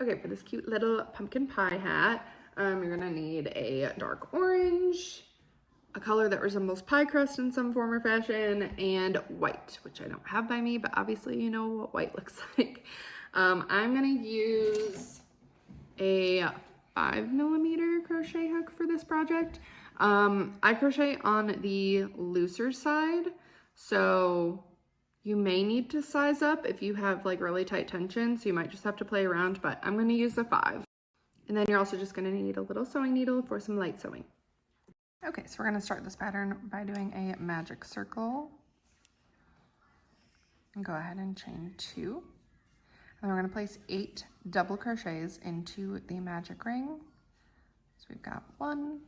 Okay, for this cute little pumpkin pie hat, you're gonna need a dark orange, a color that resembles pie crust in some form or fashion, and white, which I don't have by me, but obviously you know what white looks like. I'm gonna use a 5mm crochet hook for this project. I crochet on the looser side, so you may need to size up if you have like really tight tension, so you might just have to play around, but I'm gonna use the 5. And then you're also just gonna need a little sewing needle for some light sewing. Okay, so we're gonna start this pattern by doing a magic circle. And go ahead and chain 2. And we're gonna place 8 double crochets into the magic ring. So we've got 1,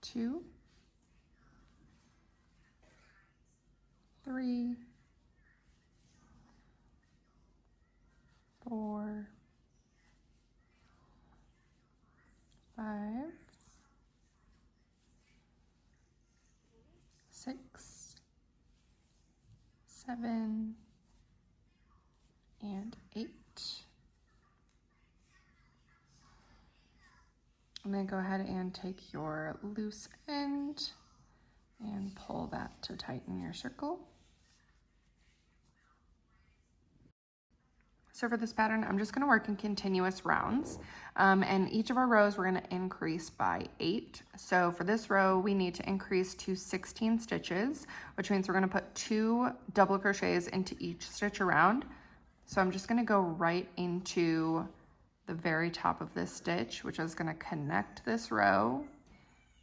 2, 3, 4, 5, 6, 7, and 8. I'm going to go ahead and take your loose end and pull that to tighten your circle. So for this pattern, I'm just going to work in continuous rounds, and each of our rows we're going to increase by 8. So for this row, we need to increase to 16 stitches, which means we're going to put 2 double crochets into each stitch around. So I'm just going to go right into the very top of this stitch, which is going to connect this row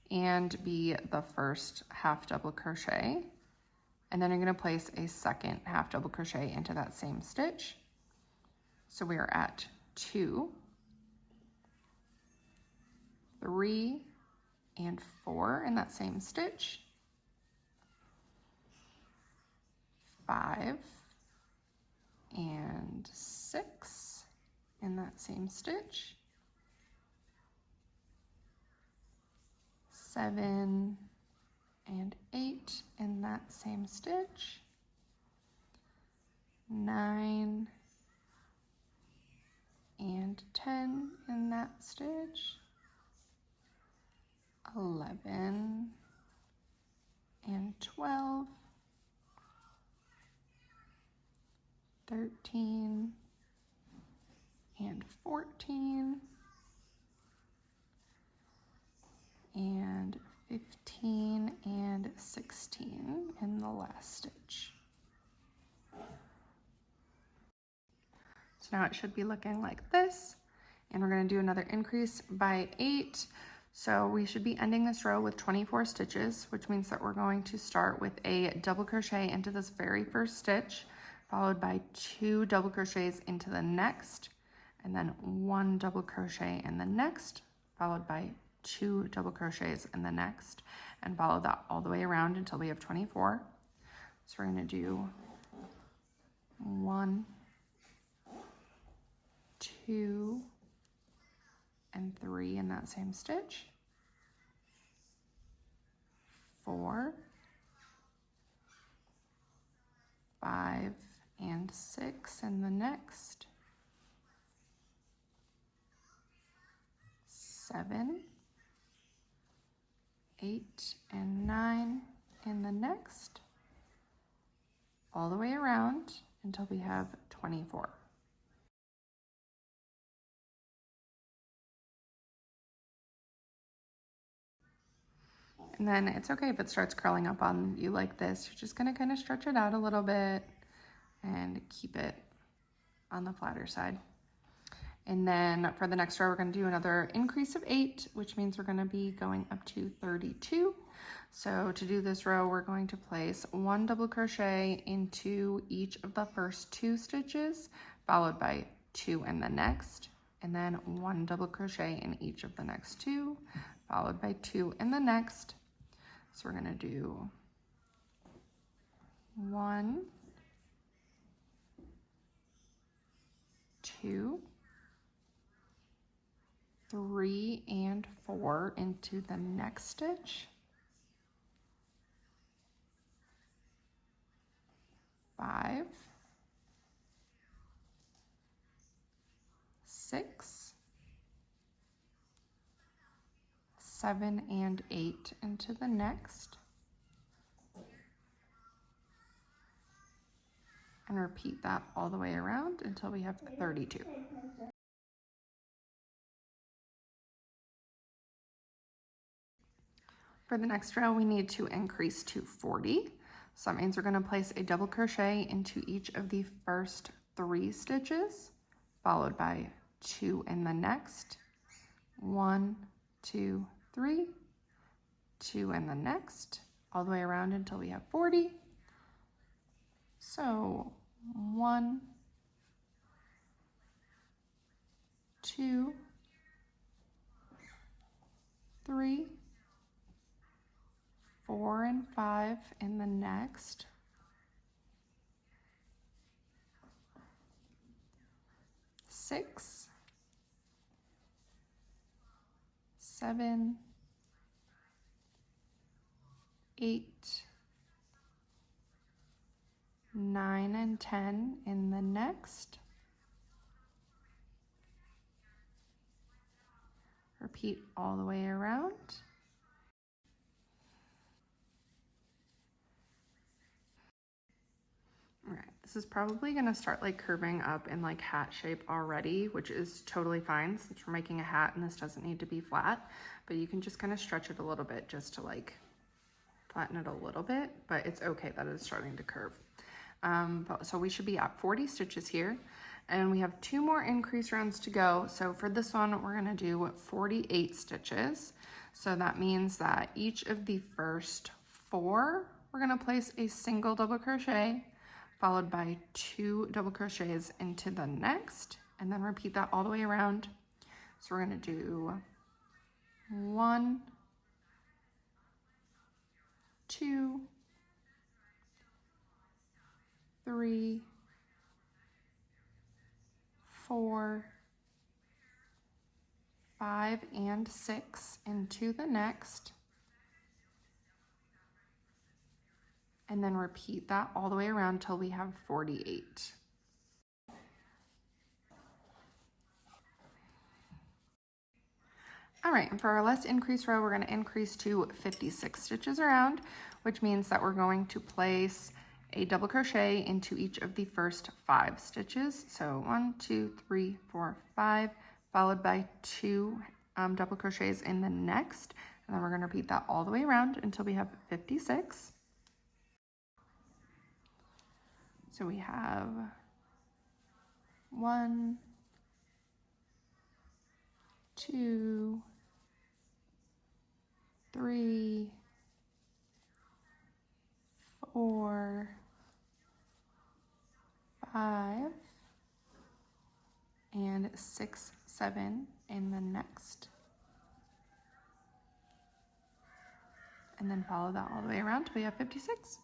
and be the first half double crochet. And then I'm going to place a second half double crochet into that same stitch. So we are at 2, 3, and 4 in that same stitch, 5, and 6 in that same stitch, 7, and 8 in that same stitch, 9, and 10 in that stitch, 11, and 12, 13, and 14, and 15, and 16 in the last stitch. So now it should be looking like this, and we're going to do another increase by 8. So we should be ending this row with 24 stitches, which means that we're going to start with a double crochet into this very first stitch, followed by 2 double crochets into the next, and then 1 double crochet in the next, followed by 2 double crochets in the next, and follow that all the way around until we have 24. So we're going to do 1, 2, and 3 in that same stitch, 4, 5, and 6 in the next, 7, 8, and 9 in the next, all the way around until we have 24. And then it's okay if it starts curling up on you like this. You're just gonna kind of stretch it out a little bit and keep it on the flatter side. And then for the next row, we're gonna do another increase of 8, which means we're gonna be going up to 32. So to do this row, we're going to place 1 double crochet into each of the first 2 stitches, followed by 2 in the next, and then 1 double crochet in each of the next 2, followed by 2 in the next. So we're gonna do 1, 2, 3, and 4 into the next stitch, 5, 6, 7 and 8 into the next, and repeat that all the way around until we have 32. For the next row, we need to increase to 40. So that means we're going to place a double crochet into each of the first 3 stitches, followed by 2 in the next, 1, 2, 3, 2 in the next, all the way around until we have 40. So 1, 2, 3, 4 and 5 in the next, 6, 7, 8, 9 and 10 in the next. Repeat all the way around. All right, this is probably gonna start like curving up in like hat shape already, which is totally fine since we're making a hat and this doesn't need to be flat, but you can just kind of stretch it a little bit just to like flatten it a little bit, but it's okay that it's starting to curve. So we should be at 40 stitches here, and we have 2 more increase rounds to go. So for this one, we're gonna do 48 stitches. So that means that each of the first 4, we're gonna place a single double crochet, followed by 2 double crochets into the next, and then repeat that all the way around. So we're gonna do 1, 2, 3, 4, 5 and 6 into the next, and then repeat that all the way around till we have 48. All right, and for our last increase row, we're going to increase to 56 stitches around, which means that we're going to place a double crochet into each of the first 5 stitches. So 1, 2, 3, 4, 5, followed by 2 double crochets in the next, and then we're going to repeat that all the way around until we have 56. So we have 1, 2, 3, 4, 5, and 6, 7 in the next. And then follow that all the way around till we have 56.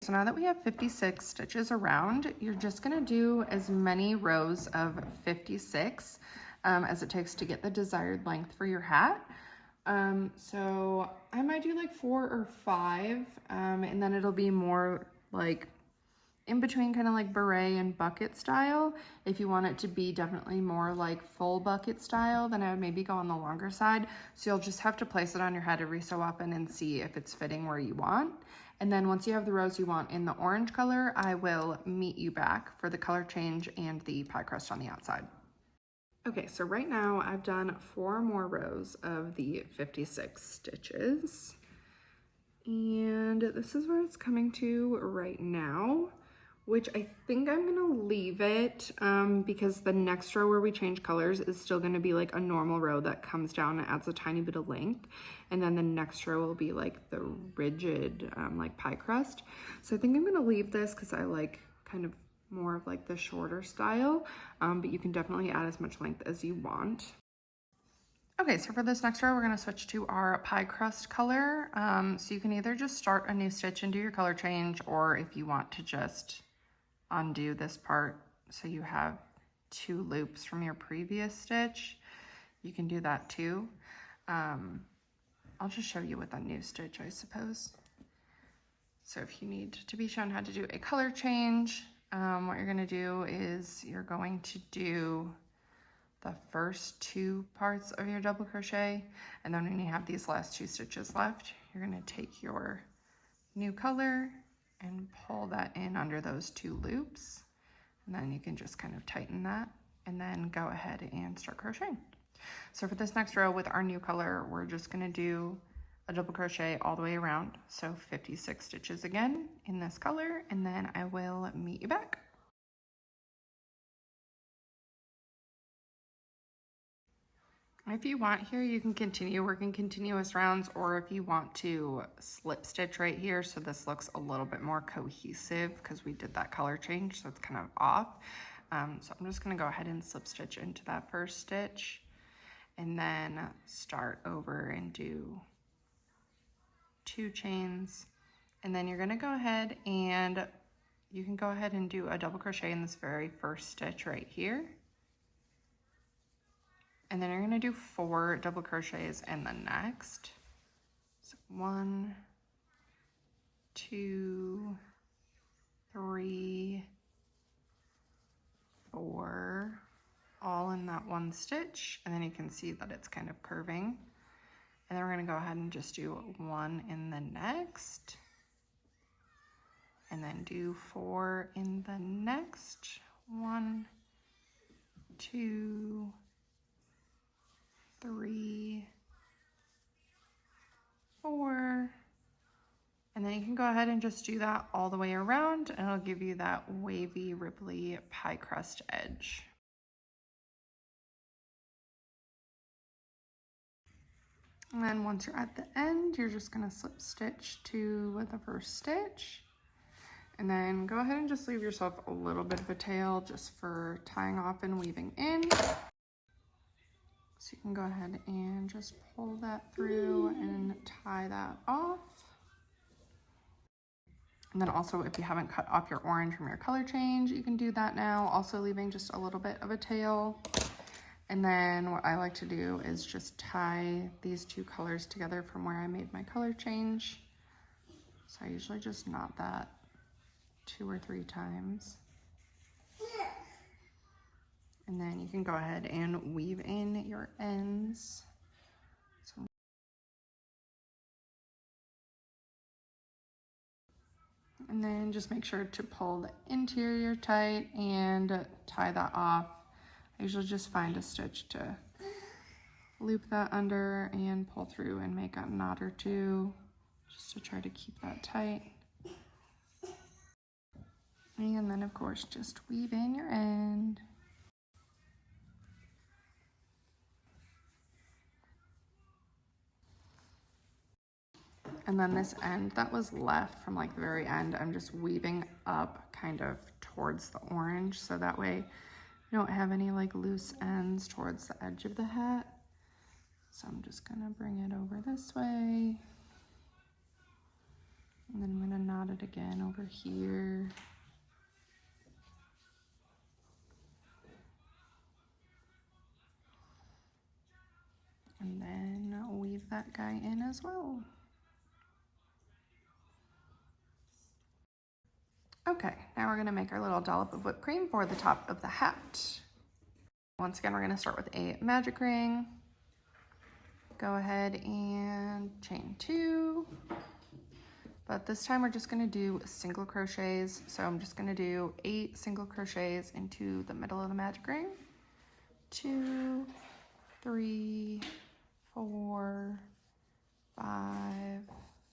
So now that we have 56 stitches around, you're just gonna do as many rows of 56 as it takes to get the desired length for your hat. So I might do like 4 or 5, and then it'll be more like in between, kind of like beret and bucket style. If you want it to be definitely more like full bucket style, then I would maybe go on the longer side. So you'll just have to place it on your head every so often and see if it's fitting where you want. And then once you have the rows you want in the orange color, I will meet you back for the color change and the pie crust on the outside. Okay, so right now I've done 4 more rows of the 56 stitches. And this is where it's coming to right now, which I think I'm gonna leave it because the next row where we change colors is still gonna be like a normal row that comes down and adds a tiny bit of length. And then the next row will be like the rigid like pie crust. So I think I'm gonna leave this because I like kind of more of like the shorter style, but you can definitely add as much length as you want. Okay, so for this next row, we're gonna switch to our pie crust color. So you can either just start a new stitch and do your color change, or if you want to just undo this part so you have 2 loops from your previous stitch, you can do that too. I'll just show you with a new stitch, I suppose. So if you need to be shown how to do a color change, What you're gonna do is you're going to do the first 2 parts of your double crochet, and then when you have these last 2 stitches left, you're gonna take your new color and pull that in under those 2 loops, and then you can just kind of tighten that and then go ahead and start crocheting. So for this next row with our new color, we're just gonna do a double crochet all the way around, so 56 stitches again in this color, and then I will meet you back. If you want here, you can continue working continuous rounds, or if you want to slip stitch right here so this looks a little bit more cohesive because we did that color change, so it's kind of off. So I'm just gonna go ahead and slip stitch into that first stitch and then start over and do 2 chains. And then you're gonna go ahead and you can go ahead and do a double crochet in this very first stitch right here. And then you're gonna do 4 double crochets in the next. So 1, 2, 3, 4, all in that 1 stitch. And then you can see that it's kind of curving. And then we're gonna go ahead and just do 1 in the next. And then do 4 in the next. 1, 2, 3, 4, and then you can go ahead and just do that all the way around, and it'll give you that wavy, ripply pie crust edge. And then once you're at the end, you're just gonna slip stitch to the first stitch, and then go ahead and just leave yourself a little bit of a tail just for tying off and weaving in. So you can go ahead and just pull that through and tie that off. And then also, if you haven't cut off your orange from your color change, you can do that now, also leaving just a little bit of a tail. And then what I like to do is just tie these 2 colors together from where I made my color change. So I usually just knot that 2 or 3 times. And then you can go ahead and weave in your ends. And then just make sure to pull the interior tight and tie that off. I usually just find a stitch to loop that under and pull through and make a knot or 2 just to try to keep that tight. And then of course just weave in your end. And then this end that was left from like the very end, I'm just weaving up kind of towards the orange, so that way you don't have any like loose ends towards the edge of the hat. So I'm just gonna bring it over this way. And then I'm gonna knot it again over here. And then weave that guy in as well. Okay, now we're gonna make our little dollop of whipped cream for the top of the hat. Once again, we're gonna start with a magic ring. Go ahead and chain 2. But this time we're just gonna do single crochets. So I'm just gonna do 8 single crochets into the middle of the magic ring. 2, 3, 4, 5,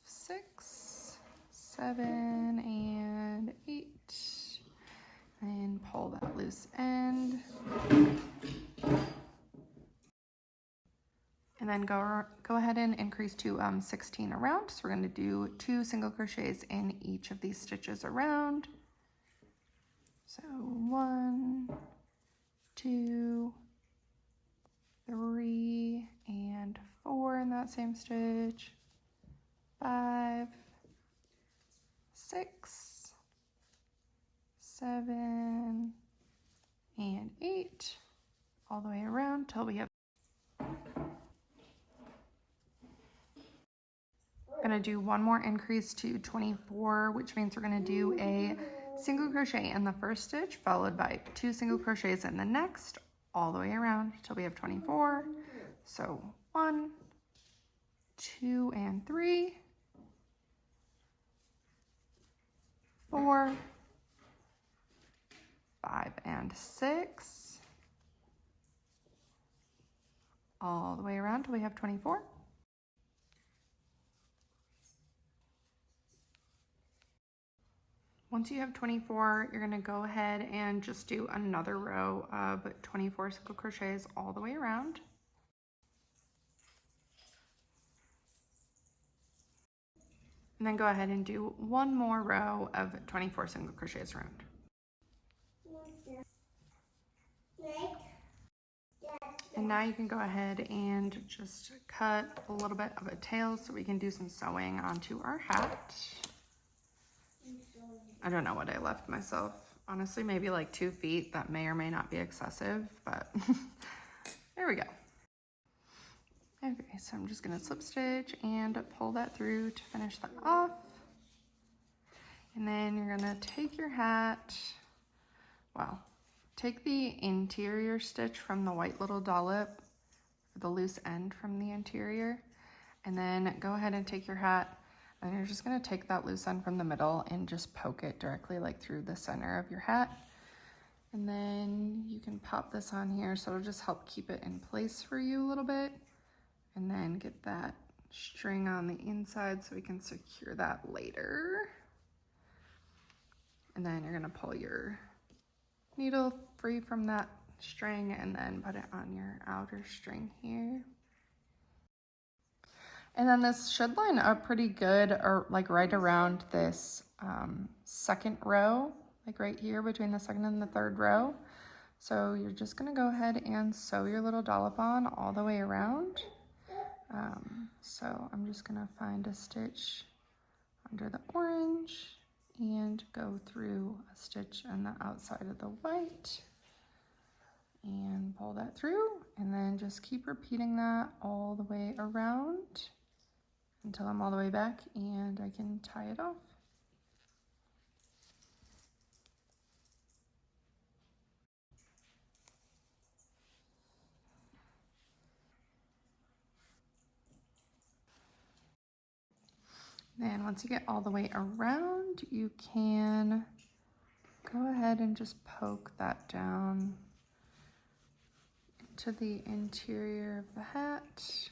6, 7, and 8. And pull that loose end. And then go ahead and increase to 16 around. So we're going to do 2 single crochets in each of these stitches around. So 1, 2, 3, and 4 in that same stitch. 5, 6, 7, and 8, all the way around till we have. We're gonna do one more increase to 24, which means we're gonna do a single crochet in the first stitch, followed by 2 single crochets in the next, all the way around till we have 24. So 1, 2, and 3, 4, 5, and 6, all the way around till we have 24. Once you have 24, you're gonna go ahead and just do another row of 24 single crochets all the way around. And then go ahead and do one more row of 24 single crochets around. And now you can go ahead and just cut a little bit of a tail so we can do some sewing onto our hat. I don't know what I left myself. Honestly, maybe like 2 feet. That may or may not be excessive, but there we go. Okay, so I'm just gonna slip stitch and pull that through to finish that off. And then you're gonna take your hat, take the interior stitch from the white little dollop, the loose end from the interior, and then go ahead and take your hat, and you're just gonna take that loose end from the middle and just poke it directly like through the center of your hat. And then you can pop this on here, so it'll just help keep it in place for you a little bit. And then get that string on the inside so we can secure that later. And then you're gonna pull your needle free from that string and then put it on your outer string here. And then this should line up pretty good, or like right around this second row, like right here between the second and the third row. So you're just gonna go ahead and sew your little dollop on all the way around. So I'm just gonna find a stitch under the orange and go through a stitch on the outside of the white and pull that through, and then just keep repeating that all the way around until I'm all the way back and I can tie it off. Then once you get all the way around, you can go ahead and just poke that down into the interior of the hat.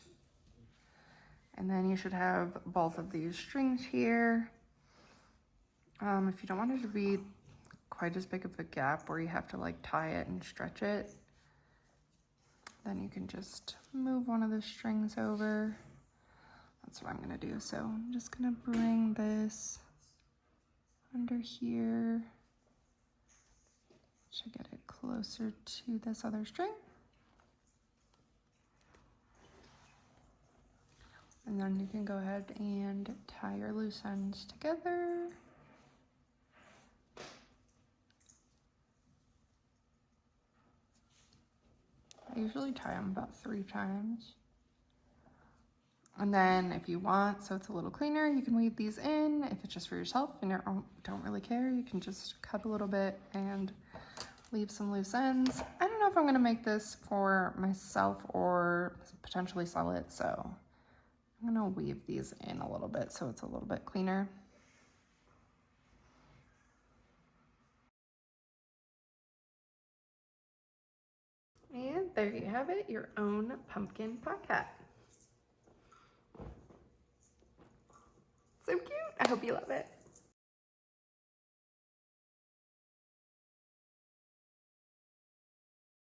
And then you should have both of these strings here. If you don't want it to be quite as big of a gap where you have to like tie it and stretch it, then you can just move one of the strings over. That's what I'm gonna do. So I'm just gonna bring this under here to get it closer to this other string. And then you can go ahead and tie your loose ends together. I usually tie them about 3 times. And then if you want, so it's a little cleaner, you can weave these in. If it's just for yourself and you don't really care, you can just cut a little bit and leave some loose ends. I don't know if I'm gonna make this for myself or potentially sell it, so I'm gonna weave these in a little bit so it's a little bit cleaner. And there you have it, your own pumpkin puck hat. So cute. I hope you love it.